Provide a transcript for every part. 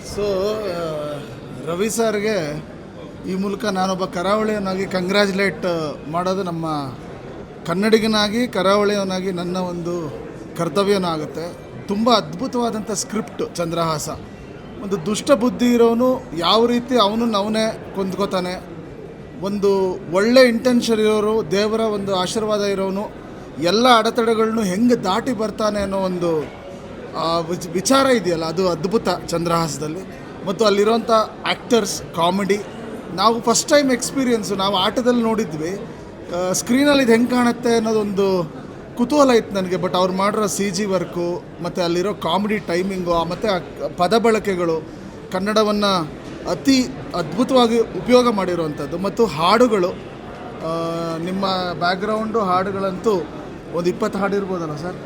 So Ravi ಸರ್ಗೆ ಈ ಮೂಲಕ ನಾನೊಬ್ಬ ಕರಾವಳಿಯವನಾಗಿ ಕಂಗ್ರ್ಯಾಚುಲೇಟ್ ಮಾಡೋದು ನಮ್ಮ ಕನ್ನಡಿಗನಾಗಿ ಕರಾವಳಿಯವನಾಗಿ ನನ್ನ ಒಂದು ಕರ್ತವ್ಯನಾಗುತ್ತೆ. ತುಂಬ ಅದ್ಭುತವಾದಂಥ ಸ್ಕ್ರಿಪ್ಟ್ ಚಂದ್ರಹಾಸ. ಒಂದು ದುಷ್ಟ ಬುದ್ಧಿ ಇರೋನು ಯಾವ ರೀತಿ ಅವನೇ ಕೊಂದ್ಕೋತಾನೆ, ಒಂದು ಒಳ್ಳೆ ಇಂಟೆನ್ಷನ್ ಇರೋರು, ದೇವರ ಒಂದು ಆಶೀರ್ವಾದ ಇರೋನು ಎಲ್ಲ ಅಡೆತಡೆಗಳನ್ನೂ ಹೆಂಗೆ ದಾಟಿ ಬರ್ತಾನೆ ಅನ್ನೋ ಒಂದು ವಿಚಾರ ಇದೆಯಲ್ಲ, ಅದು ಅದ್ಭುತ ಚಂದ್ರಹಾಸದಲ್ಲಿ. ಮತ್ತು ಅಲ್ಲಿರೋಂಥ ಆ್ಯಕ್ಟರ್ಸ್, ಕಾಮಿಡಿ, ನಾವು ಫಸ್ಟ್ ಟೈಮ್ ಎಕ್ಸ್ಪೀರಿಯೆನ್ಸು, ನಾವು ಆಟದಲ್ಲಿ ನೋಡಿದ್ವಿ, ಸ್ಕ್ರೀನಲ್ಲಿ ಇದು ಹೆಂಗೆ ಕಾಣುತ್ತೆ ಅನ್ನೋದೊಂದು ಕುತೂಹಲ ಇತ್ತು ನನಗೆ. ಬಟ್ ಅವ್ರು ಮಾಡಿರೋ CG ವರ್ಕು ಮತ್ತು ಅಲ್ಲಿರೋ ಕಾಮಿಡಿ ಟೈಮಿಂಗು ಮತ್ತು ಪದ ಬಳಕೆಗಳು ಕನ್ನಡವನ್ನು ಅತಿ ಅದ್ಭುತವಾಗಿ ಉಪಯೋಗ ಮಾಡಿರುವಂಥದ್ದು. ಮತ್ತು ಹಾಡುಗಳು, ನಿಮ್ಮ ಬ್ಯಾಕ್ಗ್ರೌಂಡು ಹಾಡುಗಳಂತೂ ಒಂದು 20 ಹಾಡು ಇರ್ಬೋದಲ್ಲ ಸರ್?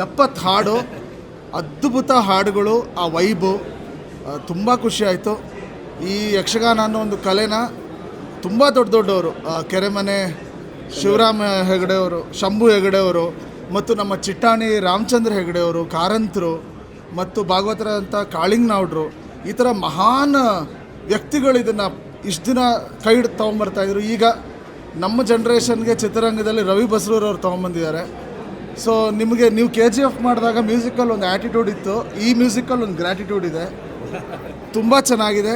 70 ಹಾಡು, ಅದ್ಭುತ ಹಾಡುಗಳು, ಆ ವೈಬು ತುಂಬ ಖುಷಿಯಾಯಿತು. ಈ ಯಕ್ಷಗಾನ ಅನ್ನೋ ಒಂದು ಕಲೆನ ತುಂಬ ದೊಡ್ಡವರು, ಕೆರೆಮನೆ ಶಿವರಾಮ ಹೆಗಡೆಯವರು, ಶಂಭು ಹೆಗಡೆಯವರು, ಮತ್ತು ನಮ್ಮ ಚಿಟ್ಟಾಣಿ ರಾಮಚಂದ್ರ ಹೆಗಡೆಯವರು, ಕಾರಂತರು, ಮತ್ತು ಭಾಗವತರಂಥ ಕಾಳಿಂಗನೌಡರು, ಈ ಥರ ಮಹಾನ್ ವ್ಯಕ್ತಿಗಳು ಇದನ್ನು ಇಷ್ಟು ದಿನ ಕೈ ಹಿಡಿದು ತೊಗೊಂಬರ್ತಾಯಿದ್ರು. ಈಗ ನಮ್ಮ ಜನ್ರೇಷನ್ಗೆ ಚಿತ್ರರಂಗದಲ್ಲಿ ರವಿ ಬಸ್ರೂರವ್ರು ತೊಗೊಂಬಂದಿದ್ದಾರೆ. ಸೊ ನೀವು KGF ಮಾಡಿದಾಗ ಮ್ಯೂಸಿಕಲ್ ಒಂದು ಆ್ಯಟಿಟ್ಯೂಡ್ ಇತ್ತು, ಈ ಮ್ಯೂಸಿಕಲ್ ಒಂದು ಗ್ರ್ಯಾಟಿಟ್ಯೂಡ್ ಇದೆ, ತುಂಬ ಚೆನ್ನಾಗಿದೆ.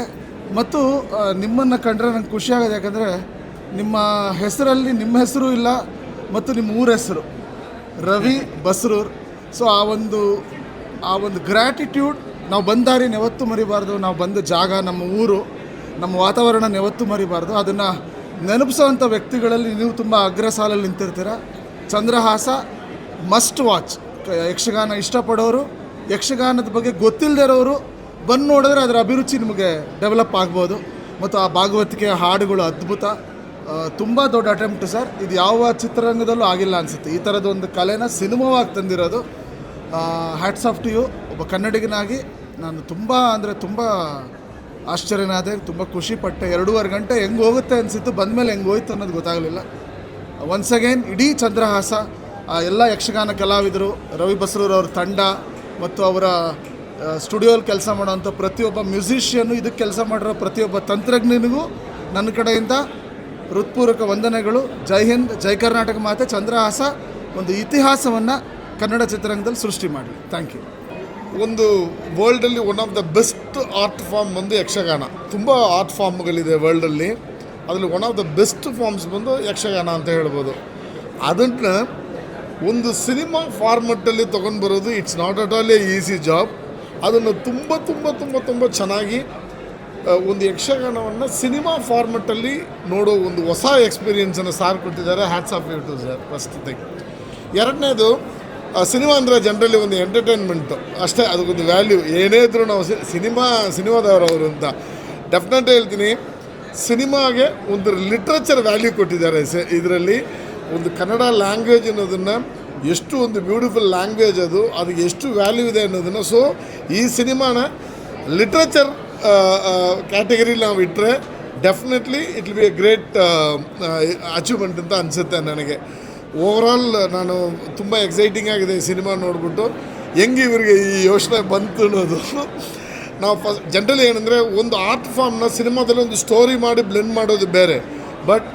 ಮತ್ತು ನಿಮ್ಮನ್ನು ಕಂಡ್ರೆ ನಂಗೆ ಖುಷಿಯಾಗಿದೆ, ಯಾಕಂದರೆ ನಿಮ್ಮ ಹೆಸರಲ್ಲಿ ನಿಮ್ಮ ಹೆಸರು ಇಲ್ಲ ಮತ್ತು ನಿಮ್ಮ ಊರ ಹೆಸರು ರವಿ ಬಸ್ರೂರ್. ಸೊ ಆ ಒಂದು ಗ್ರ್ಯಾಟಿಟ್ಯೂಡ್, ನಾವು ಬಂದ ದಾರಿನ ಯಾವತ್ತೂ ಮರಿಬಾರ್ದು, ನಾವು ಬಂದ ಜಾಗ, ನಮ್ಮ ಊರು, ನಮ್ಮ ವಾತಾವರಣ ಯಾವತ್ತೂ ಮರಿಬಾರ್ದು. ಅದನ್ನು ನೆನಪಿಸೋವಂಥ ವ್ಯಕ್ತಿಗಳಲ್ಲಿ ನೀವು ತುಂಬ ಅಗ್ರ ಸಾಲಲ್ಲಿ ನಿಂತಿರ್ತೀರ. Chandrahasa must watch. ಯಕ್ಷಗಾನ ಇಷ್ಟಪಡೋರು, ಯಕ್ಷಗಾನದ ಬಗ್ಗೆ ಗೊತ್ತಿಲ್ಲದೆ ಇರೋರು ಬಂದು ನೋಡಿದ್ರೆ ಅದರ ಅಭಿರುಚಿ ನಿಮಗೆ ಡೆವಲಪ್ ಆಗ್ಬೋದು. ಮತ್ತು ಆ ಭಾಗವತಿಕೆ ಹಾಡುಗಳು ಅದ್ಭುತ, ತುಂಬ ದೊಡ್ಡ ಅಟೆಂಪ್ಟ್ ಸರ್. ಇದು ಯಾವ ಚಿತ್ರರಂಗದಲ್ಲೂ ಆಗಿಲ್ಲ ಅನಿಸುತ್ತೆ, ಈ ಥರದ್ದು ಒಂದು ಕಲೆನ ಸಿನಿಮಾವಾಗಿ ತಂದಿರೋದು. Hats off to you. ಒಬ್ಬ ಕನ್ನಡಿಗನಾಗಿ ನಾನು ತುಂಬ ಆಶ್ಚರ್ಯನಾದೆ, ತುಂಬ ಖುಷಿಪಟ್ಟೆ. 2.5 ಗಂಟೆ ಹೆಂಗೆ ಹೋಗುತ್ತೆ ಅನಿಸಿತ್ತು, ಬಂದಮೇಲೆ ಹೆಂಗೆ ಹೋಯ್ತು ಅನ್ನೋದು ಗೊತ್ತಾಗಲಿಲ್ಲ. ಒನ್ಸ್ ಅಗೇನ್ ಇಡೀ ಚಂದ್ರಹಾಸ, ಎಲ್ಲ ಯಕ್ಷಗಾನ ಕಲಾವಿದರು, ರವಿ ಬಸ್ರೂರವ್ರ ತಂಡ ಮತ್ತು ಅವರ ಸ್ಟುಡಿಯೋಲ್ಲಿ ಕೆಲಸ ಮಾಡೋವಂಥ ಪ್ರತಿಯೊಬ್ಬ ಮ್ಯೂಸಿಷಿಯನ್ನು, ಇದಕ್ಕೆ ಕೆಲಸ ಮಾಡಿರೋ ಪ್ರತಿಯೊಬ್ಬ ತಂತ್ರಜ್ಞನಿಗೂ ನನ್ನ ಕಡೆಯಿಂದ ಹೃತ್ಪೂರ್ವಕ ವಂದನೆಗಳು. ಜೈ ಹಿಂದ್, ಜೈ ಕರ್ನಾಟಕ ಮಾತೆ. ಚಂದ್ರಹಾಸ ಒಂದು ಇತಿಹಾಸವನ್ನು ಕನ್ನಡ ಚಿತ್ರರಂಗದಲ್ಲಿ ಸೃಷ್ಟಿ ಮಾಡಲಿ. Thank you. ಒಂದು ವರ್ಲ್ಡಲ್ಲಿ one of the best art form ಬಂದು ಯಕ್ಷಗಾನ. ತುಂಬ ಆರ್ಟ್ ಫಾರ್ಮ್ಗಳಿದೆ ವರ್ಲ್ಡಲ್ಲಿ, ಅದರಲ್ಲಿ one of the best forms ಬಂದು ಯಕ್ಷಗಾನ ಅಂತ ಹೇಳ್ಬೋದು. ಅದನ್ನು ಒಂದು ಸಿನಿಮಾ ಫಾರ್ಮೆಟ್ಟಲ್ಲಿ ತೊಗೊಂಡು ಬರೋದು it's not at all A easy job. ಅದನ್ನು ತುಂಬ ತುಂಬ ತುಂಬ ತುಂಬ ಚೆನ್ನಾಗಿ ಒಂದು ಯಕ್ಷಗಾನವನ್ನು ಸಿನಿಮಾ ಫಾರ್ಮೆಟ್ಟಲ್ಲಿ ನೋಡೋ ಒಂದು ಹೊಸ ಎಕ್ಸ್ಪೀರಿಯೆನ್ಸನ್ನು ಸಾರ್ ಕೊಟ್ಟಿದ್ದಾರೆ. Hats off you to sir, first thing. ಎರಡನೇದು, ಸಿನಿಮಾ ಅಂದರೆ ಜನರಲಿ ಒಂದು ಎಂಟರ್ಟೈನ್ಮೆಂಟು ಅಷ್ಟೇ, ಅದಕ್ಕೊಂದು ವ್ಯಾಲ್ಯೂ. ಏನೇ ಇದ್ರೂ ನಾವು ಸಿನಿಮಾದವರು ಅಂತ ಡೆಫಿನೆಟ್ ಹೇಳ್ತೀನಿ. ಸಿನಿಮಾಗೆ ಒಂದು ಲಿಟ್ರೇಚರ್ ವ್ಯಾಲ್ಯೂ ಕೊಟ್ಟಿದ್ದಾರೆ. ಇದರಲ್ಲಿ ಒಂದು ಕನ್ನಡ ಲ್ಯಾಂಗ್ವೇಜ್ ಅನ್ನೋದನ್ನು, ಎಷ್ಟು ಒಂದು ಬ್ಯೂಟಿಫುಲ್ ಲ್ಯಾಂಗ್ವೇಜ್ ಅದು, ಅದಕ್ಕೆ ಎಷ್ಟು ವ್ಯಾಲ್ಯೂ ಇದೆ ಅನ್ನೋದನ್ನು. ಸೊ ಈ ಸಿನಿಮಾನ ಲಿಟ್ರೇಚರ್ ಕ್ಯಾಟಗರಿಲಿ ನಾವು ಇಟ್ಟರೆ definitely it will be A great achievement ಅಂತ ಅನಿಸುತ್ತೆ ನನಗೆ. ಓವರಾಲ್ ನಾನು ತುಂಬ ಎಕ್ಸೈಟಿಂಗ್ ಆಗಿದೆ ಈ ಸಿನಿಮಾ ನೋಡಿಬಿಟ್ಟು. ಹೆಂಗೆ ಇವರಿಗೆ ಈ ಯೋಚನೆ ಬಂತು ಅನ್ನೋದು. ನಾವು ಜನರಲಿ ಏನಂದರೆ, ಒಂದು ಆರ್ಟ್ ಫಾರ್ಮ್ನ ಸಿನಿಮಾದಲ್ಲಿ ಒಂದು ಸ್ಟೋರಿ ಮಾಡಿ ಬ್ಲೆಂಡ್ ಮಾಡೋದು ಬೇರೆ, ಬಟ್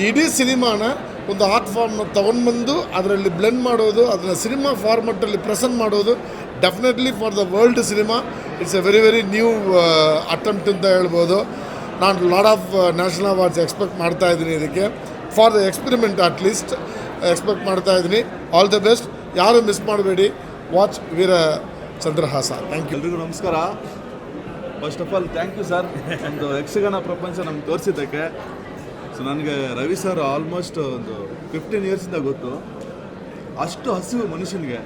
ಇಡೀ ಸಿನಿಮಾನ ಒಂದು ಆರ್ಟ್ ಫಾರ್ಮ್ನ ತೊಗೊಂಡ್ಬಂದು ಅದರಲ್ಲಿ ಬ್ಲೆಂಡ್ ಮಾಡೋದು, ಅದನ್ನು ಸಿನಿಮಾ ಫಾರ್ಮೆಟ್ಟಲ್ಲಿ ಪ್ರೆಸೆಂಟ್ ಮಾಡೋದು, definitely for the world cinema it's a very new attempt ಅಂತ ಹೇಳ್ಬೋದು. ನಾನು lot of national awards expect ಮಾಡ್ತಾಯಿದ್ದೀನಿ ಇದಕ್ಕೆ. For the experiment at least expect ಮಾಡ್ತಾಯಿದ್ದೀನಿ. All the best. ಯಾರು ಮಿಸ್ ಮಾಡಬೇಡಿ. Watch Veera Chandrahasa. Thank you. ಎಲ್ರಿಗೂ ನಮಸ್ಕಾರ. First of all thank you sir, ಒಂದು ಯಕ್ಷಗಾನ ಪ್ರಪಂಚ ನಮ್ಗೆ ತೋರಿಸಿದ್ದಕ್ಕೆ. ಸೊ ನನಗೆ ರವಿ ಸರ್ ಆಲ್ಮೋಸ್ಟ್ ಒಂದು 15 ಇಯರ್ಸಿಂದ ಗೊತ್ತು. ಅಷ್ಟು ಹಸಿವು ಮನುಷ್ಯನಿಗೆ,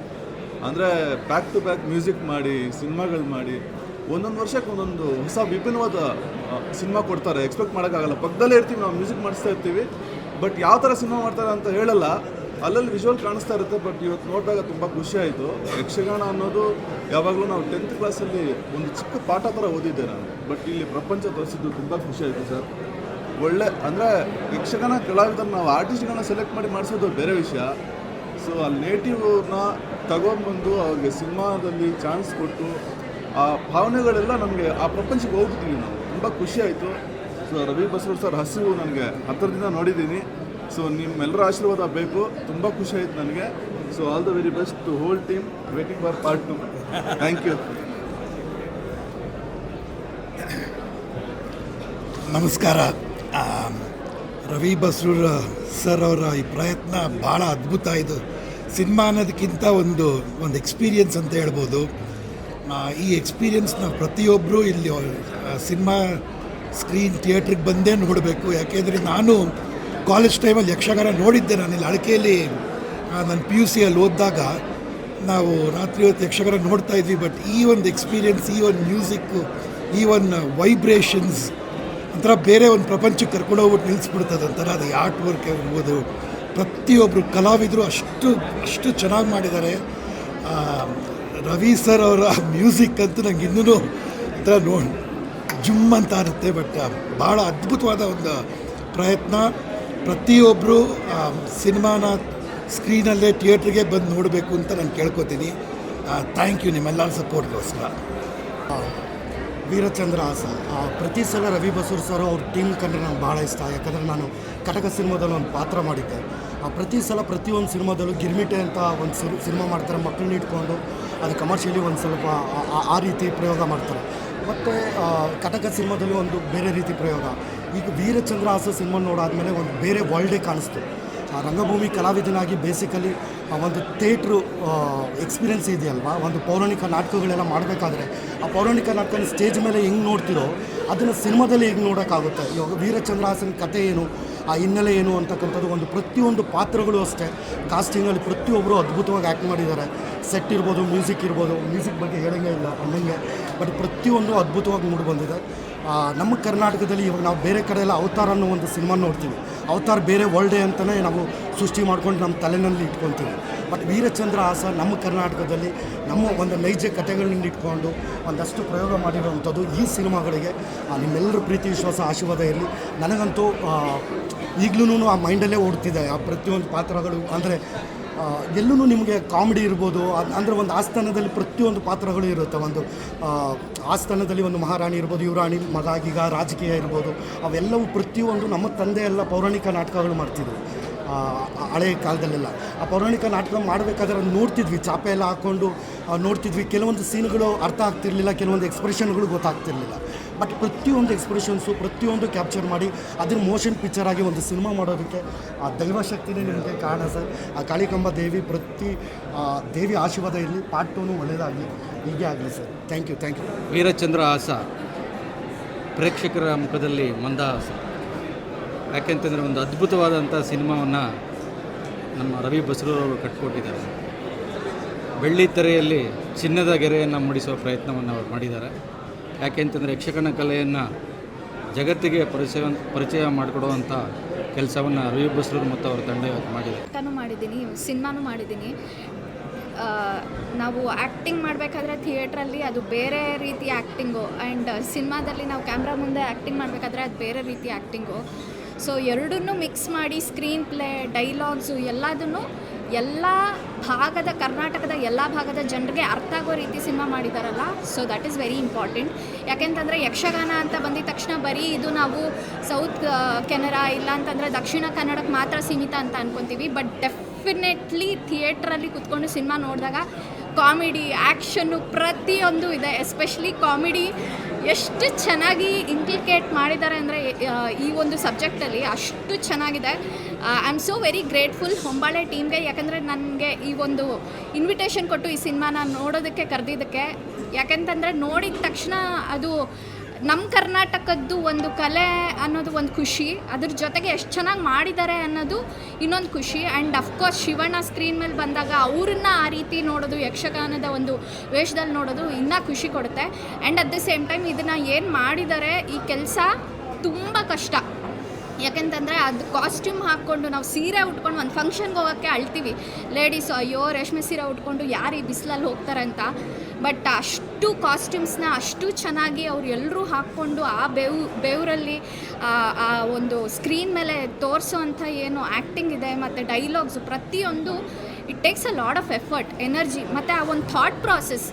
ಅಂದರೆ ಬ್ಯಾಕ್ ಟು ಬ್ಯಾಕ್ ಮ್ಯೂಸಿಕ್ ಮಾಡಿ, ಸಿನಿಮಾಗಳು ಮಾಡಿ, ಒಂದೊಂದು ವರ್ಷಕ್ಕೆ ಒಂದೊಂದು ಹೊಸ ವಿಭಿನ್ನವಾದ ಸಿನಿಮಾ ಕೊಡ್ತಾರೆ. ಎಕ್ಸ್ಪೆಕ್ಟ್ ಮಾಡೋಕ್ಕಾಗಲ್ಲ. ಪಕ್ಕದಲ್ಲೇ ಇರ್ತೀವಿ, ನಾವು ಮ್ಯೂಸಿಕ್ ಮಾಡಿಸ್ತಾ ಇರ್ತೀವಿ, ಬಟ್ ಯಾವ ಥರ ಸಿನಿಮಾ ಮಾಡ್ತಾರೆ ಅಂತ ಹೇಳಲ್ಲ. ಅಲ್ಲಲ್ಲಿ ವಿಜುವಲ್ ಕಾಣಿಸ್ತಾ ಇರುತ್ತೆ. ಬಟ್ ಇವತ್ತು ನೋಡಿದಾಗ ತುಂಬ ಖುಷಿ ಆಯಿತು. ಯಕ್ಷಗಾನ ಅನ್ನೋದು ಯಾವಾಗಲೂ ನಾವು 10th ಕ್ಲಾಸಲ್ಲಿ ಒಂದು ಚಿಕ್ಕ ಪಾಠ ಥರ ಓದಿದ್ದೆ ನಾನು, ಬಟ್ ಇಲ್ಲಿ ಪ್ರಪಂಚ ತೋರಿಸಿದ್ದು ತುಂಬ ಖುಷಿ ಆಯಿತು ಸರ್. ಒಳ್ಳೆ ಅಂದರೆ ಯಕ್ಷಗಾನ ಕಲಾವಿದನ್ನು ನಾವು ಆರ್ಟಿಸ್ಟ್ಗಳನ್ನ ಸೆಲೆಕ್ಟ್ ಮಾಡಿ ಮಾಡಿಸೋದು ಬೇರೆ ವಿಷಯ. ಸೊ ಅಲ್ಲಿ ನೇಟಿವ್ನ ತಗೊಂಡ್ಬಂದು ಅವ್ರಿಗೆ ಸಿನಿಮಾದಲ್ಲಿ ಚಾನ್ಸ್ ಕೊಟ್ಟು ಆ ಭಾವನೆಗಳೆಲ್ಲ ನಮಗೆ ಆ ಪ್ರಪಂಚಕ್ಕೆ ಹೋಗ್ಬಿಟ್ಟಿದ್ವಿ ನಾವು. ತುಂಬ ಖುಷಿ ಆಯಿತು. ಸೊ ರವಿ ಬಸ್ರೂರ್ ಸರ್ ಹಸಿವು ನನಗೆ ಹತ್ತಿರದಿಂದ ನೋಡಿದ್ದೀನಿ. ಸೊ ನಿಮ್ಮೆಲ್ಲರ ಆಶೀರ್ವಾದ ಬೇಕು. ತುಂಬ ಖುಷಿ ಆಯಿತು ನನಗೆ. So all the very best to whole team, waiting for part 2. Thank you. ನಮಸ್ಕಾರ. ರವಿ ಬಸ್ರೂರ್ ಸರ್ ಅವರ ಈ ಪ್ರಯತ್ನ ಭಾಳ ಅದ್ಭುತ. ಇದು ಸಿನಿಮಾ ಅನ್ನೋದಕ್ಕಿಂತ ಒಂದು ಎಕ್ಸ್ಪೀರಿಯನ್ಸ್ ಅಂತ ಹೇಳ್ಬೋದು. ಈ ಎಕ್ಸ್ಪೀರಿಯನ್ಸ್ನ ಪ್ರತಿಯೊಬ್ಬರು ಇಲ್ಲಿ ಸಿನಿಮಾ ಸ್ಕ್ರೀನ್ ಥಿಯೇಟ್ರಿಗೆ ಬಂದೇ ನೋಡಬೇಕು. ಯಾಕೆಂದರೆ ನಾನು ಕಾಲೇಜ್ ಟೈಮಲ್ಲಿ ಯಕ್ಷಗಾನ ನೋಡಿದ್ದೆ. ನಾನು ಇಲ್ಲಿ ಅಳಕೆಯಲ್ಲಿ ನಾನು PUCಯಲ್ಲಿ ಓದಿದಾಗ ನಾವು ರಾತ್ರಿ ಹೊತ್ತು ಯಕ್ಷಗಾನ ನೋಡ್ತಾ ಇದ್ವಿ. ಬಟ್ ಈ ಒಂದು ಎಕ್ಸ್ಪೀರಿಯನ್ಸ್, ಈ ಒಂದು ಮ್ಯೂಸಿಕ್ಕು, ಈ ಒಂದು ವೈಬ್ರೇಷನ್ಸ್ ಒಂಥರ ಬೇರೆ ಒಂದು ಪ್ರಪಂಚಕ್ಕೆ ಕರ್ಕೊಂಡೋಗ್ಬಿಟ್ಟು ನಿಲ್ಲಿಸ್ಬಿಡ್ತದೆ. ಒಂಥರ ಅದು ಆರ್ಟ್ ವರ್ಕ್ ಇರ್ಬೋದು. ಪ್ರತಿಯೊಬ್ಬರು ಕಲಾವಿದರು ಅಷ್ಟು ಚೆನ್ನಾಗಿ ಮಾಡಿದ್ದಾರೆ. ರವಿ ಸರ್ ಅವರ ಮ್ಯೂಸಿಕ್ ಅಂತೂ ನಂಗೆ ಇನ್ನೂ ಒಂಥರ ಜುಮ್ ಅಂತ ಇರುತ್ತೆ. ಬಟ್ ಭಾಳ ಅದ್ಭುತವಾದ ಒಂದು ಪ್ರಯತ್ನ. ಪ್ರತಿಯೊಬ್ಬರು ಸಿನಿಮಾನ ಸ್ಕ್ರೀನಲ್ಲೇ ಥಿಯೇಟ್ರಿಗೆ ಬಂದು ನೋಡಬೇಕು ಅಂತ ನಾನು ಕೇಳ್ಕೊತೀನಿ. ಥ್ಯಾಂಕ್ ಯು ನಿಮ್ಮೆಲ್ಲರ ಸಪೋರ್ಟ್ಗೋಸ್ಕರ. ವೀರಚಂದ್ರ ಆಸ ಪ್ರತಿ ಸಲ ರವಿ ಬಸೂರ್ ಸರ್ ಅವ್ರ ಟೀಮ್ ಕಂಡ್ರೆ ನಂಗೆ ಭಾಳ ಇಷ್ಟ. ಯಾಕಂದರೆ ನಾನು ಕಟಕ ಸಿನಿಮಾದಲ್ಲಿ ಒಂದು ಪಾತ್ರ ಮಾಡಿದ್ದೆ. ಪ್ರತಿ ಸಲ ಪ್ರತಿಯೊಂದು ಸಿನಿಮಾದಲ್ಲೂ ಗಿರ್ಮಿಟೆ ಅಂತ ಒಂದು ಸಿನಿಮಾ ಮಾಡ್ತಾರೆ, ಮಕ್ಕಳನ್ನ ಇಟ್ಕೊಂಡು ಅದು ಕಮರ್ಷಿಯಲಿ ಒಂದು ಸ್ವಲ್ಪ ಆ ರೀತಿ ಪ್ರಯೋಗ ಮಾಡ್ತಾರೆ. ಮತ್ತು ಕಟಕ ಸಿನಿಮಾದಲ್ಲಿ ಒಂದು ಬೇರೆ ರೀತಿ ಪ್ರಯೋಗ. ಈಗ ವೀರಚಂದ್ರ ಆಸ ಸಿನಿಮಾ ನೋಡಾದ್ಮೇಲೆ ಒಂದು ಬೇರೆ ವರ್ಲ್ಡೇ ಕಾಣಿಸ್ತು. ರಂಗಭೂಮಿ ಕಲಾವಿದನಾಗಿ ಬೇಸಿಕಲಿ ಒಂದು ಥಿಯೇಟ್ರು ಎಕ್ಸ್ಪೀರಿಯೆನ್ಸ್ ಇದೆಯಲ್ವಾ, ಒಂದು ಪೌರಾಣಿಕ ನಾಟಕಗಳೆಲ್ಲ ಮಾಡಬೇಕಾದ್ರೆ ಆ ಪೌರಾಣಿಕ ನಾಟಕನ ಸ್ಟೇಜ್ ಮೇಲೆ ಹೆಂಗೆ ನೋಡ್ತಿರೋ ಅದನ್ನು ಸಿನಿಮಾದಲ್ಲಿ ಹೆಂಗೆ ನೋಡೋಕ್ಕಾಗುತ್ತೆ. ಇವಾಗ ವೀರಚಂದ್ರ ಆಸನ ಕಥೆ ಏನು, ಆ ಹಿನ್ನೆಲೆ ಏನು ಅಂತಕ್ಕಂಥದ್ದು ಒಂದು ಪ್ರತಿಯೊಂದು ಪಾತ್ರಗಳು ಅಷ್ಟೇ. ಕಾಸ್ಟಿಂಗಲ್ಲಿ ಪ್ರತಿಯೊಬ್ಬರು ಅದ್ಭುತವಾಗಿ ಆ್ಯಕ್ಟ್ ಮಾಡಿದ್ದಾರೆ. ಸೆಟ್ ಇರ್ಬೋದು, ಮ್ಯೂಸಿಕ್ ಇರ್ಬೋದು. ಮ್ಯೂಸಿಕ್ ಬಗ್ಗೆ ಹೇಳೋಂಗೆ ಇಲ್ಲ ಅನ್ನಂಗೆ. ಬಟ್ ಪ್ರತಿಯೊಂದು ಅದ್ಭುತವಾಗಿ ಮೂಡಿ ಬಂದಿದೆ. ನಮ್ಮ ಕರ್ನಾಟಕದಲ್ಲಿ ಇವಾಗ ನಾವು ಬೇರೆ ಕಡೆ ಎಲ್ಲ ಅವತಾರ ಅನ್ನೋ ಒಂದು ಸಿನಿಮಾ ನೋಡ್ತೀವಿ. ಅವತಾರ ಬೇರೆ ವರ್ಲ್ಡೇ ಅಂತಲೇ ನಾವು ಸೃಷ್ಟಿ ಮಾಡ್ಕೊಂಡು ನಮ್ಮ ತಲೆನಲ್ಲಿ ಇಟ್ಕೊತೀವಿ. ಬಟ್ ವೀರಚಂದ್ರ ಆಸ ನಮ್ಮ ಕರ್ನಾಟಕದಲ್ಲಿ ನಮ್ಮ ಒಂದು ನೈಜ ಕಥೆಗಳನ್ನ ಇಟ್ಕೊಂಡು ಒಂದಷ್ಟು ಪ್ರಯೋಗ ಮಾಡಿರುವಂಥದ್ದು ಈ ಸಿನಿಮಾಗಳಿಗೆ ನಿಮ್ಮೆಲ್ಲರ ಪ್ರೀತಿ ವಿಶ್ವಾಸ ಆಶೀರ್ವಾದ ಇರಲಿ. ನನಗಂತೂ ಈಗಲೂ ಆ ಮೈಂಡಲ್ಲೇ ಓಡ್ತಿದೆ ಆ ಪ್ರತಿಯೊಂದು ಪಾತ್ರಗಳು. ಅಂದರೆ ಎಲ್ಲೂ ನಿಮಗೆ ಕಾಮಿಡಿ ಇರ್ಬೋದು, ಅಂದರೆ ಒಂದು ಆಸ್ಥಾನದಲ್ಲಿ ಪ್ರತಿಯೊಂದು ಪಾತ್ರಗಳು ಇರುತ್ತೆ. ಒಂದು ಆಸ್ಥಾನದಲ್ಲಿ ಒಂದು ಮಹಾರಾಣಿ ಇರ್ಬೋದು, ಯುವರಾಣಿ ಮಗ, ಈಗ ರಾಜಕೀಯ ಇರ್ಬೋದು. ಅವೆಲ್ಲವೂ ಪ್ರತಿಯೊಂದು ನಮ್ಮ ತಂದೆ ಎಲ್ಲ ಪೌರಾಣಿಕ ನಾಟಕಗಳು ಮಾಡ್ತಿದ್ರು ಹಳೆಯ ಕಾಲದಲ್ಲೆಲ್ಲ. ಆ ಪೌರಾಣಿಕ ನಾಟಕ ಮಾಡಬೇಕಾದ್ರೆ ನೋಡ್ತಿದ್ವಿ, ಚಾಪೆ ಎಲ್ಲ ಹಾಕ್ಕೊಂಡು ನೋಡ್ತಿದ್ವಿ. ಕೆಲವೊಂದು ಸೀನ್ಗಳು ಅರ್ಥ ಆಗ್ತಿರ್ಲಿಲ್ಲ, ಕೆಲವೊಂದು ಎಕ್ಸ್ಪ್ರೆಷನ್ಗಳು ಗೊತ್ತಾಗ್ತಿರ್ಲಿಲ್ಲ. ಬಟ್ ಪ್ರತಿಯೊಂದು ಎಕ್ಸ್ಪ್ರೆಷನ್ಸು ಪ್ರತಿಯೊಂದು ಕ್ಯಾಪ್ಚರ್ ಮಾಡಿ ಅದರ ಮೋಷನ್ ಪಿಕ್ಚರ್ ಆಗಿ ಒಂದು ಸಿನಿಮಾ ಮಾಡೋದಕ್ಕೆ ಆ ದೈವಶಕ್ತಿನೇ ನಿಮಗೆ ಕಾರಣ ಸರ್. ಆ ಕಾಳಿಕಾಂಬ ದೇವಿ ದೇವಿ ಆಶೀರ್ವಾದ ಇರಲಿ. ಪಾರ್ಟ್ 2 ಒಳ್ಳೆಯದಾಗಲಿ, ಹೀಗೆ ಆಗಲಿ ಸರ್. Thank you. ವೀರಚಂದ್ರ ಆಸ ಪ್ರೇಕ್ಷಕರ ಮುಖದಲ್ಲಿ ಮಂದಹಾಸ. ಯಾಕೆಂತಂದರೆ ಒಂದು ಅದ್ಭುತವಾದಂಥ ಸಿನಿಮಾವನ್ನು ನಮ್ಮ ರವಿ ಬಸ್ರೂರವರು ಕಟ್ಕೊಟ್ಟಿದ್ದಾರೆ. ಬೆಳ್ಳಿ ತೆರೆಯಲ್ಲಿ ಚಿನ್ನದ ಗೆರೆಯನ್ನು ಮೂಡಿಸುವ ಪ್ರಯತ್ನವನ್ನು ಅವರು ಮಾಡಿದ್ದಾರೆ. ಯಾಕೆಂತಂದರೆ ಯಕ್ಷಗಾನ ಕಲೆಯನ್ನು ಜಗತ್ತಿಗೆ ಪರಿಚಯ ಮಾಡಿಕೊಡುವಂಥ ಕೆಲಸವನ್ನು ರವಿ ಬಸ್ರೂರು ಮತ್ತು ಅವರ ತಂಡ ಮಾಡಿದ್ದೀನಿ, ಸಿನಿಮಾನೂ ಮಾಡಿದ್ದೀನಿ. ನಾವು ಆ್ಯಕ್ಟಿಂಗ್ ಮಾಡಬೇಕಾದ್ರೆ ಥಿಯೇಟ್ರಲ್ಲಿ ಅದು ಬೇರೆ ರೀತಿ ಆ್ಯಕ್ಟಿಂಗು, ಆ್ಯಂಡ್ ಸಿನಿಮಾದಲ್ಲಿ ನಾವು ಕ್ಯಾಮ್ರಾ ಮುಂದೆ ಆ್ಯಕ್ಟಿಂಗ್ ಮಾಡಬೇಕಾದ್ರೆ ಅದು ಬೇರೆ ರೀತಿ ಆ್ಯಕ್ಟಿಂಗು. ಸೊ ಎರಡನ್ನೂ ಮಿಕ್ಸ್ ಮಾಡಿ ಸ್ಕ್ರೀನ್ ಪ್ಲೇ, ಡೈಲಾಗ್ಸು ಎಲ್ಲ ಭಾಗದ ಕರ್ನಾಟಕದ ಎಲ್ಲ ಭಾಗದ ಜನರಿಗೆ ಅರ್ಥ ಆಗೋ ರೀತಿ ಸಿನಿಮಾ ಮಾಡಿದಾರಲ್ಲ. So that is very important. ಯಾಕೆಂತಂದರೆ ಯಕ್ಷಗಾನ ಅಂತ ಬಂದಿದ ತಕ್ಷಣ ಬರೀ ಇದು ನಾವು ಸೌತ್ ಕೆನರಾ ಇಲ್ಲ ಅಂತಂದರೆ ದಕ್ಷಿಣ ಕನ್ನಡಕ್ಕೆ ಮಾತ್ರ ಸೀಮಿತ ಅಂತ ಅನ್ಕೊತೀವಿ. ಬಟ್ ಡೆಫಿನೆಟ್ಲಿ ಥಿಯೇಟ್ರಲ್ಲಿ ಕುತ್ಕೊಂಡು ಸಿನಿಮಾ ನೋಡಿದಾಗ ಕಾಮಿಡಿ, ಆ್ಯಕ್ಷನ್ನು ಪ್ರತಿಯೊಂದು ಇದೆ. ಎಸ್ಪೆಷಲಿ ಕಾಮಿಡಿ ಎಷ್ಟು ಚೆನ್ನಾಗಿ ಇಂಪ್ಲಿಕೇಟ್ ಮಾಡಿದ್ದಾರೆ ಅಂದರೆ ಈ ಒಂದು ಸಬ್ಜೆಕ್ಟಲ್ಲಿ ಅಷ್ಟು ಚೆನ್ನಾಗಿದೆ. I am so very grateful Hombale ಟೀಮ್ಗೆ. ಯಾಕಂದರೆ ನನಗೆ ಈ ಒಂದು ಇನ್ವಿಟೇಷನ್ ಕೊಟ್ಟು ಈ ಸಿನಿಮಾನ ನೋಡೋದಕ್ಕೆ ಕರೆದಿದ್ದಕ್ಕೆ. ಯಾಕೆಂತಂದರೆ ನೋಡಿದ ತಕ್ಷಣ ಅದು ನಮ್ಮ ಕರ್ನಾಟಕದ್ದು ಒಂದು ಕಲೆ ಅನ್ನೋದು ಒಂದು ಖುಷಿ, ಅದ್ರ ಜೊತೆಗೆ ಎಷ್ಟು ಚೆನ್ನಾಗಿ ಮಾಡಿದ್ದಾರೆ ಅನ್ನೋದು ಇನ್ನೊಂದು ಖುಷಿ. ಆ್ಯಂಡ್ ಅಫ್ಕೋರ್ಸ್ ಶಿವಣ್ಣ ಸ್ಕ್ರೀನ್ ಮೇಲೆ ಬಂದಾಗ ಅವ್ರನ್ನ ಆ ರೀತಿ ನೋಡೋದು, ಯಕ್ಷಗಾನದ ಒಂದು ವೇಷದಲ್ಲಿ ನೋಡೋದು ಇನ್ನೂ ಖುಷಿ ಕೊಡುತ್ತೆ. And at the same time ಇದನ್ನು ಏನು ಮಾಡಿದ್ದಾರೆ, ಈ ಕೆಲಸ ತುಂಬ ಕಷ್ಟ. ಯಾಕೆಂತಂದರೆ ಅದು ಕಾಸ್ಟ್ಯೂಮ್ ಹಾಕ್ಕೊಂಡು ನಾವು ಸೀರೆ ಉಟ್ಕೊಂಡು ಒಂದು ಫಂಕ್ಷನ್ಗೆ ಹೋಗೋಕ್ಕೆ ಅಳ್ತೀವಿ ಲೇಡೀಸು, ಅಯ್ಯೋ ರೇಷ್ಮೆ ಸೀರೆ ಉಟ್ಕೊಂಡು ಯಾರು ಈ ಬಿಸಿಲಲ್ಲಿ ಹೋಗ್ತಾರೆ ಅಂತ. ಬಟ್ ಅಷ್ಟು ಕಾಸ್ಟ್ಯೂಮ್ಸ್ನ ಅಷ್ಟು ಚೆನ್ನಾಗಿ ಅವ್ರು ಎಲ್ಲರೂ ಹಾಕ್ಕೊಂಡು ಆ ಬೆವರಲ್ಲಿ ಆ ಒಂದು ಸ್ಕ್ರೀನ್ ಮೇಲೆ ತೋರಿಸೋ ಅಂಥ ಏನು ಆ್ಯಕ್ಟಿಂಗ್ ಇದೆ ಮತ್ತು ಡೈಲಾಗ್ಸು ಪ್ರತಿಯೊಂದು it takes a lot of effort, energy ಮತ್ತು ಆ ಒಂದು ಥಾಟ್ ಪ್ರಾಸೆಸ್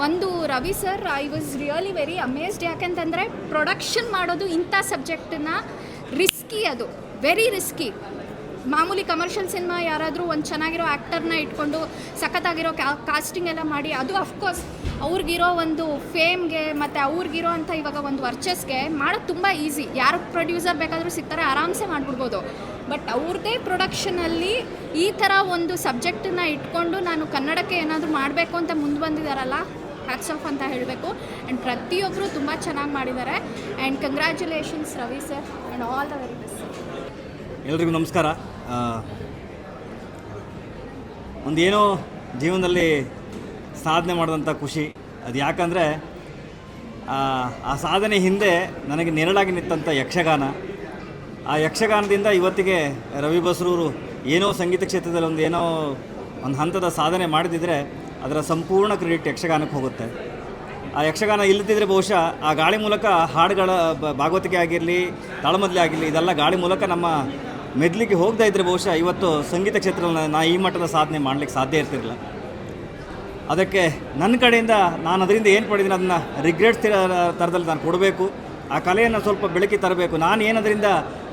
ಒಂದು Ravi sir I was really very amazed. ಯಾಕೆಂತಂದರೆ ಪ್ರೊಡಕ್ಷನ್ ಮಾಡೋದು ಇಂಥ ಸಬ್ಜೆಕ್ಟನ್ನ ರಿಸ್ಕಿ, ಅದು ವೆರಿ ರಿಸ್ಕಿ. ಮಾಮೂಲಿ ಕಮರ್ಷಿಯಲ್ ಸಿನಿಮಾ ಯಾರಾದರೂ ಒಂದು ಚೆನ್ನಾಗಿರೋ ಆ್ಯಕ್ಟರ್ನ ಇಟ್ಕೊಂಡು ಸಖತ್ತಾಗಿರೋ ಕಾಸ್ಟಿಂಗ್ ಎಲ್ಲ ಮಾಡಿ, ಅದು ಅಫ್ಕೋರ್ಸ್ ಅವ್ರಿಗಿರೋ ಒಂದು ಫೇಮ್ಗೆ ಮತ್ತು ಅವ್ರಿಗಿರೋ ಅಂಥ ಇವಾಗ ಒಂದು ವರ್ಚಸ್ಗೆ ಮಾಡೋದು ತುಂಬ ಈಸಿ. ಯಾರು ಪ್ರೊಡ್ಯೂಸರ್ ಬೇಕಾದರೂ ಸಿಗ್ತಾರೆ, ಆರಾಮ್ಸೆ ಮಾಡಿಬಿಡ್ಬೋದು. ಬಟ್ ಅವ್ರದ್ದೇ ಪ್ರೊಡಕ್ಷನಲ್ಲಿ ಈ ಥರ ಒಂದು ಸಬ್ಜೆಕ್ಟನ್ನ ಇಟ್ಕೊಂಡು ನಾನು ಕನ್ನಡಕ್ಕೆ ಏನಾದರೂ ಮಾಡಬೇಕು ಅಂತ ಮುಂದೆ ಬಂದಿದ್ದಾರಲ್ಲ, ಹ್ಯಾಟ್ಸ್ ಆಫ್ ಅಂತ ಹೇಳಬೇಕು. ಆ್ಯಂಡ್ ಪ್ರತಿಯೊಬ್ಬರು ತುಂಬ ಚೆನ್ನಾಗಿ ಮಾಡಿದ್ದಾರೆ. And congratulations Ravi sir and all the very best. ಎಲ್ರಿಗೂ ನಮಸ್ಕಾರ. ಒಂದೇನೋ ಜೀವನದಲ್ಲಿ ಸಾಧನೆ ಮಾಡಿದಂಥ ಖುಷಿ ಅದು. ಯಾಕಂದರೆ ಆ ಸಾಧನೆ ಹಿಂದೆ ನನಗೆ ನೆರಳಾಗಿ ನಿಂತಂಥ ಯಕ್ಷಗಾನ. ಆ ಯಕ್ಷಗಾನದಿಂದ ಇವತ್ತಿಗೆ ರವಿ ಬಸ್ರೂರು ಏನೋ ಸಂಗೀತ ಕ್ಷೇತ್ರದಲ್ಲಿ ಒಂದು ಹಂತದ ಸಾಧನೆ ಮಾಡಿದಿದ್ರೆ ಅದರ ಸಂಪೂರ್ಣ ಕ್ರೆಡಿಟ್ ಯಕ್ಷಗಾನಕ್ಕೆ ಹೋಗುತ್ತೆ. ಆ ಯಕ್ಷಗಾನ ಇಲ್ಲದಿದ್ದರೆ ಬಹುಶಃ ಆ ಗಾಳಿ ಮೂಲಕ ಹಾಡುಗಳ ಭಾಗವತಿಕೆ ಆಗಿರಲಿ, ತಾಳಮದ್ಲೆ ಆಗಿರಲಿ, ಇದೆಲ್ಲ ಗಾಳಿ ಮೂಲಕ ನಮ್ಮ ಮೆದ್ಲಿಗೆ ಹೋಗ್ತಾ ಇದ್ದರೆ ಬಹುಶಃ ಇವತ್ತು ಸಂಗೀತ ಕ್ಷೇತ್ರದಲ್ಲಿ ನಾನು ಈ ಮಟ್ಟದ ಸಾಧನೆ ಮಾಡಲಿಕ್ಕೆ ಸಾಧ್ಯ ಇರ್ತಿರಲಿಲ್ಲ. ಅದಕ್ಕೆ ನನ್ನ ಕಡೆಯಿಂದ ನಾನು ಅದರಿಂದ ಏನು ಪಡೆದಿದ್ದೀನಿ ಅದನ್ನು ರಿಗ್ರೆಟ್ಸ್ ಥರದಲ್ಲಿ ನಾನು ಕೊಡಬೇಕು. ಆ ಕಲೆಯನ್ನು ಸ್ವಲ್ಪ ಬೆಳಕಿ ತರಬೇಕು. ನಾನು ಏನದರಿಂದ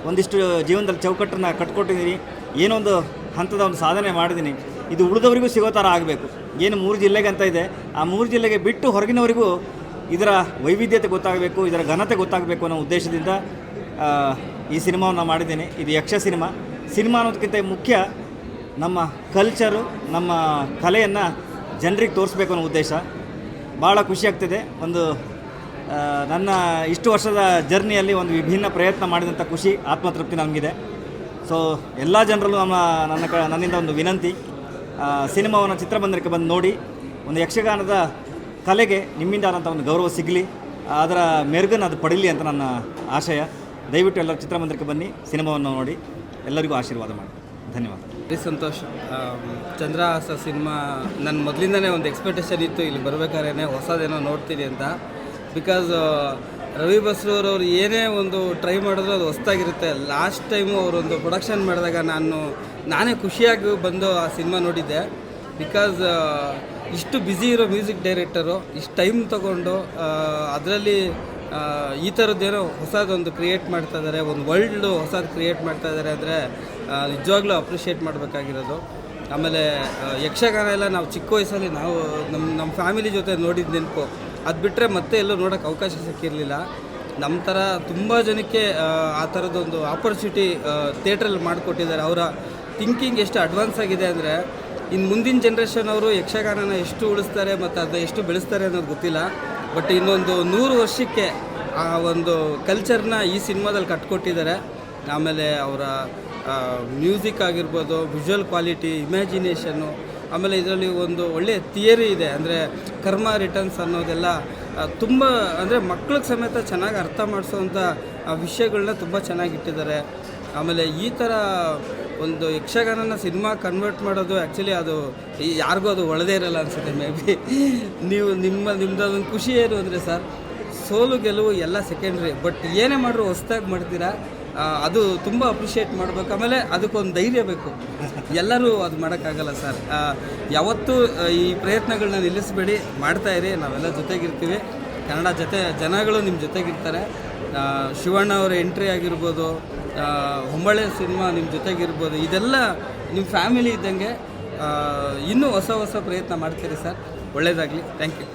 ಒಂದಿಷ್ಟು ಜೀವನದಲ್ಲಿ ಚೌಕಟ್ಟನ್ನು ಕಟ್ಕೊಟ್ಟಿದ್ದೀನಿ, ಏನೊಂದು ಹಂತದ ಒಂದು ಸಾಧನೆ ಮಾಡಿದ್ದೀನಿ, ಇದು ಉಳಿದವರಿಗೂ ಸಿಗೋ ಥರ ಆಗಬೇಕು. ಏನು 3 ಜಿಲ್ಲೆಗೆ ಅಂತ ಇದೆ, ಆ 3 ಜಿಲ್ಲೆಗೆ ಬಿಟ್ಟು ಹೊರಗಿನವರಿಗೂ ಇದರ ವೈವಿಧ್ಯತೆ ಗೊತ್ತಾಗಬೇಕು, ಇದರ ಘನತೆ ಗೊತ್ತಾಗಬೇಕು ಅನ್ನೋ ಉದ್ದೇಶದಿಂದ ಈ ಸಿನಿಮಾವನ್ನು ಮಾಡಿದ್ದೀನಿ. ಇದು ಯಕ್ಷ ಸಿನಿಮಾ ಅನ್ನೋದಕ್ಕಿಂತ ಮುಖ್ಯ ನಮ್ಮ ಕಲ್ಚರು, ನಮ್ಮ ಕಲೆಯನ್ನು ಜನರಿಗೆ ತೋರಿಸ್ಬೇಕು ಅನ್ನೋ ಉದ್ದೇಶ. ಭಾಳ ಖುಷಿಯಾಗ್ತಿದೆ. ಒಂದು ನನ್ನ ಇಷ್ಟು ವರ್ಷದ ಜರ್ನಿಯಲ್ಲಿ ಒಂದು ವಿಭಿನ್ನ ಪ್ರಯತ್ನ ಮಾಡಿದಂಥ ಖುಷಿ, ಆತ್ಮತೃಪ್ತಿ ನಮಗಿದೆ. ಸೊ ಎಲ್ಲ ಜನರಲ್ಲೂ ನನ್ನಿಂದ ಒಂದು ವಿನಂತಿ, ಸಿನಿಮಾವನ್ನು ಚಿತ್ರಮಂದಿರಕ್ಕೆ ಬಂದು ನೋಡಿ, ಒಂದು ಯಕ್ಷಗಾನದ ಕಲೆಗೆ ನಿಮ್ಮಿಂದ ಆದಂಥ ಒಂದು ಗೌರವ ಸಿಗಲಿ, ಅದರ ಮೆರುಗನ್ನು ಅದು ಪಡೀಲಿ ಅಂತ ನನ್ನ ಆಶಯ. ದಯವಿಟ್ಟು ಎಲ್ಲರೂ ಚಿತ್ರಮಂದಿರಕ್ಕೆ ಬನ್ನಿ, ಸಿನಿಮಾವನ್ನು ನೋಡಿ, ಎಲ್ಲರಿಗೂ ಆಶೀರ್ವಾದ ಮಾಡಿ. ಧನ್ಯವಾದ. ವೆರಿ ಸಂತೋಷ. ಚಂದ್ರಹಾಸ ಸಿನಿಮಾ ನನ್ನ ಮೊದಲಿಂದನೇ ಒಂದು ಎಕ್ಸ್ಪೆಕ್ಟೇಷನ್ ಇತ್ತು, ಇಲ್ಲಿ ಬರಬೇಕಾದ್ರೆ ಹೊಸದೇನೋ ನೋಡ್ತೀನಿ ಅಂತ. ಬಿಕಾಸ್ ರವಿ ಬಸ್ರೂರವ್ರು ಏನೇ ಒಂದು ಟ್ರೈ ಮಾಡಿದ್ರು ಅದು ಹೊಸದಾಗಿರುತ್ತೆ. ಲಾಸ್ಟ್ ಟೈಮು ಅವರೊಂದು ಪ್ರೊಡಕ್ಷನ್ ಮಾಡಿದಾಗ ನಾನೇ ಖುಷಿಯಾಗಿ ಬಂದು ಆ ಸಿನಿಮಾ ನೋಡಿದ್ದೆ. ಬಿಕಾಸ್ ಇಷ್ಟು ಬ್ಯುಸಿ ಇರೋ ಮ್ಯೂಸಿಕ್ ಡೈರೆಕ್ಟರು ಇಷ್ಟು ಟೈಮ್ ತೊಗೊಂಡು ಅದರಲ್ಲಿ ಈ ಥರದ್ದೇನೋ ಹೊಸದೊಂದು ಕ್ರಿಯೇಟ್ ಮಾಡ್ತಾ ಇದ್ದಾರೆ, ಒಂದು ವರ್ಲ್ಡು ಹೊಸದು ಕ್ರಿಯೇಟ್ ಮಾಡ್ತಾ ಇದ್ದಾರೆ ಅಂದರೆ ನಿಜವಾಗ್ಲೂ ಅಪ್ರಿಷಿಯೇಟ್ ಮಾಡಬೇಕಾಗಿರೋದು. ಆಮೇಲೆ ಯಕ್ಷಗಾನ ಎಲ್ಲ ನಾವು ಚಿಕ್ಕ ವಯಸ್ಸಲ್ಲಿ ನಾವು ನಮ್ಮ ಫ್ಯಾಮಿಲಿ ಜೊತೆ ನೋಡಿದ ನೆನಪು, ಅದು ಬಿಟ್ಟರೆ ಮತ್ತೆ ಎಲ್ಲೂ ನೋಡೋಕ್ಕೆ ಅವಕಾಶ ಸಿಕ್ಕಿರಲಿಲ್ಲ. ನಮ್ಮ ಥರ ತುಂಬ ಜನಕ್ಕೆ ಆ ಥರದೊಂದು ಆಪರ್ಚುನಿಟಿ ಥಿಯೇಟ್ರಲ್ಲಿ ಮಾಡಿಕೊಟ್ಟಿದ್ದಾರೆ. ಅವರ ಥಿಂಕಿಂಗ್ ಎಷ್ಟು ಅಡ್ವಾನ್ಸ್ ಆಗಿದೆ ಅಂದರೆ, ಇನ್ನು ಮುಂದಿನ ಜನ್ರೇಷನ್ ಅವರು ಯಕ್ಷಗಾನನ ಎಷ್ಟು ಉಳಿಸ್ತಾರೆ ಮತ್ತು ಅದನ್ನ ಎಷ್ಟು ಬೆಳೆಸ್ತಾರೆ ಅನ್ನೋದು ಗೊತ್ತಿಲ್ಲ. ಬಟ್ ಇನ್ನೊಂದು 100 ವರ್ಷಕ್ಕೆ ಆ ಒಂದು ಕಲ್ಚರ್ನ ಈ ಸಿನಿಮಾದಲ್ಲಿ ಕಟ್ಕೊಟ್ಟಿದ್ದಾರೆ. ಆಮೇಲೆ ಅವರ ಮ್ಯೂಸಿಕ್ ಆಗಿರ್ಬೋದು, ವಿಜುವಲ್ ಕ್ವಾಲಿಟಿ, ಇಮ್ಯಾಜಿನೇಷನ್ನು, ಆಮೇಲೆ ಇದರಲ್ಲಿ ಒಂದು ಒಳ್ಳೆಯ ಥಿಯರಿ ಇದೆ. ಅಂದರೆ ಕರ್ಮ ರಿಟರ್ನ್ಸ್ ಅನ್ನೋದೆಲ್ಲ ತುಂಬ ಅಂದರೆ ಮಕ್ಳಿಗೆ ಸಮೇತ ಚೆನ್ನಾಗಿ ಅರ್ಥ ಮಾಡಿಸೋವಂಥ ವಿಷಯಗಳನ್ನ ತುಂಬ ಚೆನ್ನಾಗಿಟ್ಟಿದ್ದಾರೆ. ಆಮೇಲೆ ಈ ಥರ ಒಂದು ಯಕ್ಷಗಾನನ ಸಿನಿಮಾ ಕನ್ವರ್ಟ್ ಮಾಡೋದು ಆ್ಯಕ್ಚುಲಿ ಅದು ಯಾರಿಗೂ ಅದು ಒಳ್ಳೆದೇ ಇರಲ್ಲ ಅನಿಸುತ್ತೆ. ಮೇ ಬಿ ನಿಮ್ಮದೊಂದು ಖುಷಿ ಏನು ಅಂದರೆ ಸರ್, ಸೋಲು ಗೆಲುವು ಎಲ್ಲ ಸೆಕೆಂಡ್ರಿ, ಬಟ್ ಏನೇ ಮಾಡಿದ್ರು ಹೊಸ್ದಾಗಿ ಮಾಡ್ತೀರಾ, ಅದು ತುಂಬ ಅಪ್ರಿಷಿಯೇಟ್ ಮಾಡಬೇಕು. ಆಮೇಲೆ ಅದಕ್ಕೊಂದು ಧೈರ್ಯ ಬೇಕು. ಎಲ್ಲರೂ ಅದು ಮಾಡೋಕ್ಕಾಗಲ್ಲ ಸರ್. ಯಾವತ್ತೂ ಈ ಪ್ರಯತ್ನಗಳನ್ನ ನಿಲ್ಲಿಸಬೇಡಿ, ಮಾಡ್ತಾಯಿರಿ. ನಾವೆಲ್ಲ ಜೊತೆಗಿರ್ತೀವಿ. ಕನ್ನಡ ಜನಗಳು ನಿಮ್ಮ ಜೊತೆಗಿರ್ತಾರೆ. ಶಿವಣ್ಣ ಅವರ ಎಂಟ್ರಿ ಆಗಿರ್ಬೋದು, ಹೊಂಬಳೆ ಸಿನಿಮಾ ನಿಮ್ಮ ಜೊತೆಗಿರ್ಬೋದು, ಇದೆಲ್ಲ ನಿಮ್ಮ ಫ್ಯಾಮಿಲಿ ಇದ್ದಂಗೆ. ಇನ್ನೂ ಹೊಸ ಪ್ರಯತ್ನ ಮಾಡ್ತೀರಿ ಸರ್. ಒಳ್ಳೆಯದಾಗಲಿ. Thank you.